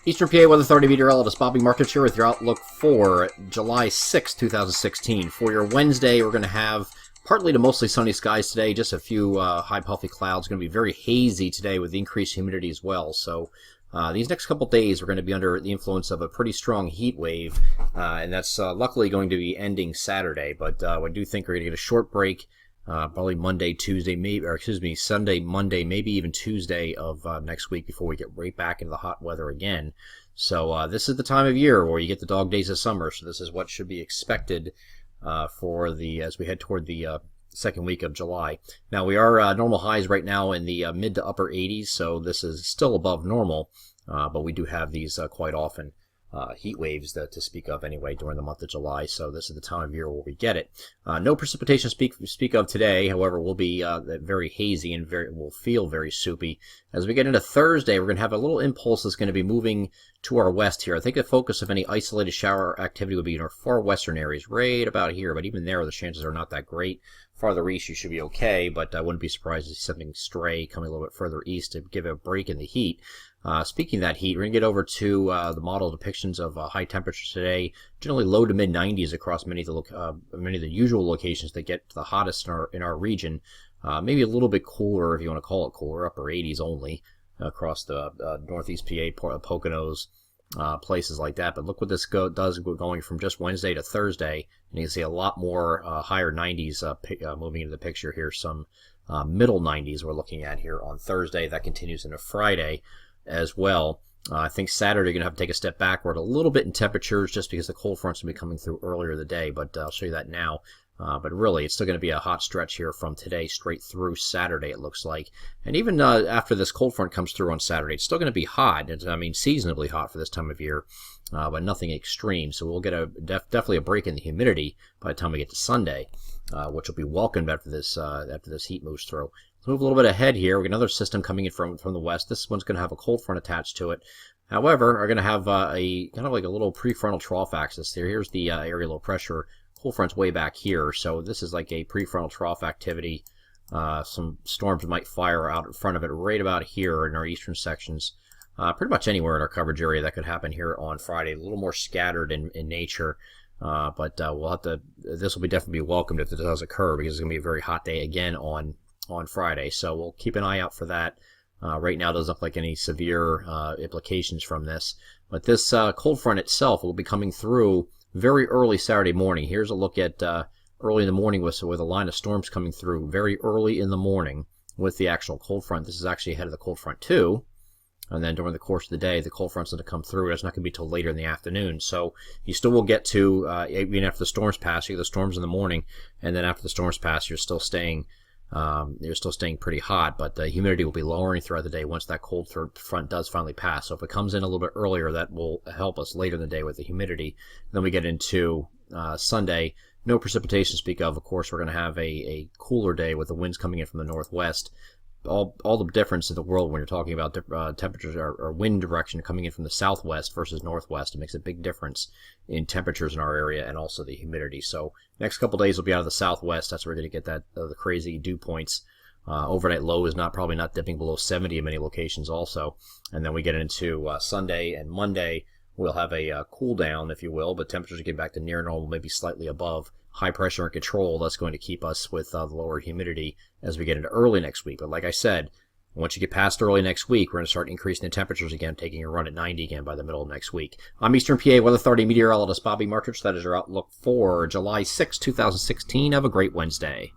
Eastern PA Weather Authority meteorologist Bobby Martrich here with your outlook for July 6, 2016. For your Wednesday, we're going to have partly to mostly sunny skies today, just a few high puffy clouds. Going to be very hazy today with increased humidity as well. So these next couple days we're going to be under the influence of a pretty strong heat wave, and that's luckily going to be ending Saturday. But I do think we're going to get a short break. Probably Monday, Tuesday, Sunday, Monday, maybe even Tuesday of next week before we get right back into the hot weather again. So this is the time of year where you get the dog days of summer. So this is what should be expected as we head toward the second week of July. Now we are normal highs right now in the mid to upper 80s, so this is still above normal, but we do have these quite often. Heat waves to speak of anyway during the month of July, so this is the time of year where we get it. No precipitation speak of today, however, will be very hazy and will feel very soupy. As we get into Thursday, we're going to have a little impulse that's going to be moving to our west here. I think the focus of any isolated shower activity would be in our far western areas, right about here, but even there the chances are not that great. Farther east you should be okay, but I wouldn't be surprised to see something stray coming a little bit further east to give it a break in the heat. Speaking of that heat, we're going to get over to the model depictions of high temperatures today, generally low to mid 90s across many of the usual locations that get the hottest in our region. Maybe a little bit cooler, if you want to call it cooler, upper 80s only across the northeast PA, Poconos, places like that. But look what this does going from just Wednesday to Thursday, and you can see a lot more higher 90s moving into the picture here. Some middle 90s we're looking at here on Thursday. That continues into Friday as well. I think Saturday you're going to have to take a step backward a little bit in temperatures just because the cold front's going to be coming through earlier in the day, but I'll show you that now. But really, it's still going to be a hot stretch here from today straight through Saturday, it looks like. And even after this cold front comes through on Saturday, it's still going to be hot. Seasonably hot for this time of year, but nothing extreme. So we'll get definitely a break in the humidity by the time we get to Sunday, which will be welcomed after this heat moves through. Let's move a little bit ahead here. We got another system coming in from the west. This one's going to have a cold front attached to it. However, we're going to have a kind of like a little prefrontal trough axis there. Here's the area low pressure. Cold front's way back here, so this is like a prefrontal trough activity. Some storms might fire out in front of it right about here in our eastern sections. Pretty much anywhere in our coverage area that could happen here on Friday. A little more scattered in nature, but we'll have to. This will definitely be welcomed if it does occur, because it's going to be a very hot day again on Friday. So we'll keep an eye out for that. Right now, it doesn't look like any severe implications from this, but this cold front itself will be coming through very early Saturday morning. Here's a look at early in the morning with a line of storms coming through very early in the morning with the actual cold front. This is actually ahead of the cold front too. And then during the course of the day, the cold front's going to come through. It's not going to be till later in the afternoon. So you still will get to, even after the storms pass, you get the storms in the morning, and then after the storms pass, you're still staying pretty hot, but the humidity will be lowering throughout the day once that cold front does finally pass. So if it comes in a little bit earlier, that will help us later in the day with the humidity. Then we get into Sunday. No precipitation to speak of. Of course, we're going to have a cooler day with the winds coming in from the northwest. All the difference in the world when you're talking about temperatures or wind direction coming in from the southwest versus northwest. It makes a big difference in temperatures in our area and also the humidity. So next couple days will be out of the southwest. That's where we're going to get that the crazy dew points. Overnight low is probably not dipping below 70 in many locations also. And then we get into Sunday and Monday. We'll have a cool down, if you will, but temperatures get back to near normal, maybe slightly above. High pressure and control, that's going to keep us with the lower humidity as we get into early next week. But like I said, once you get past early next week, we're going to start increasing the temperatures again, taking a run at 90 again by the middle of next week. I'm Eastern PA Weather Authority meteorologist Bobby Martrich. That is our outlook for July 6, 2016. Have a great Wednesday.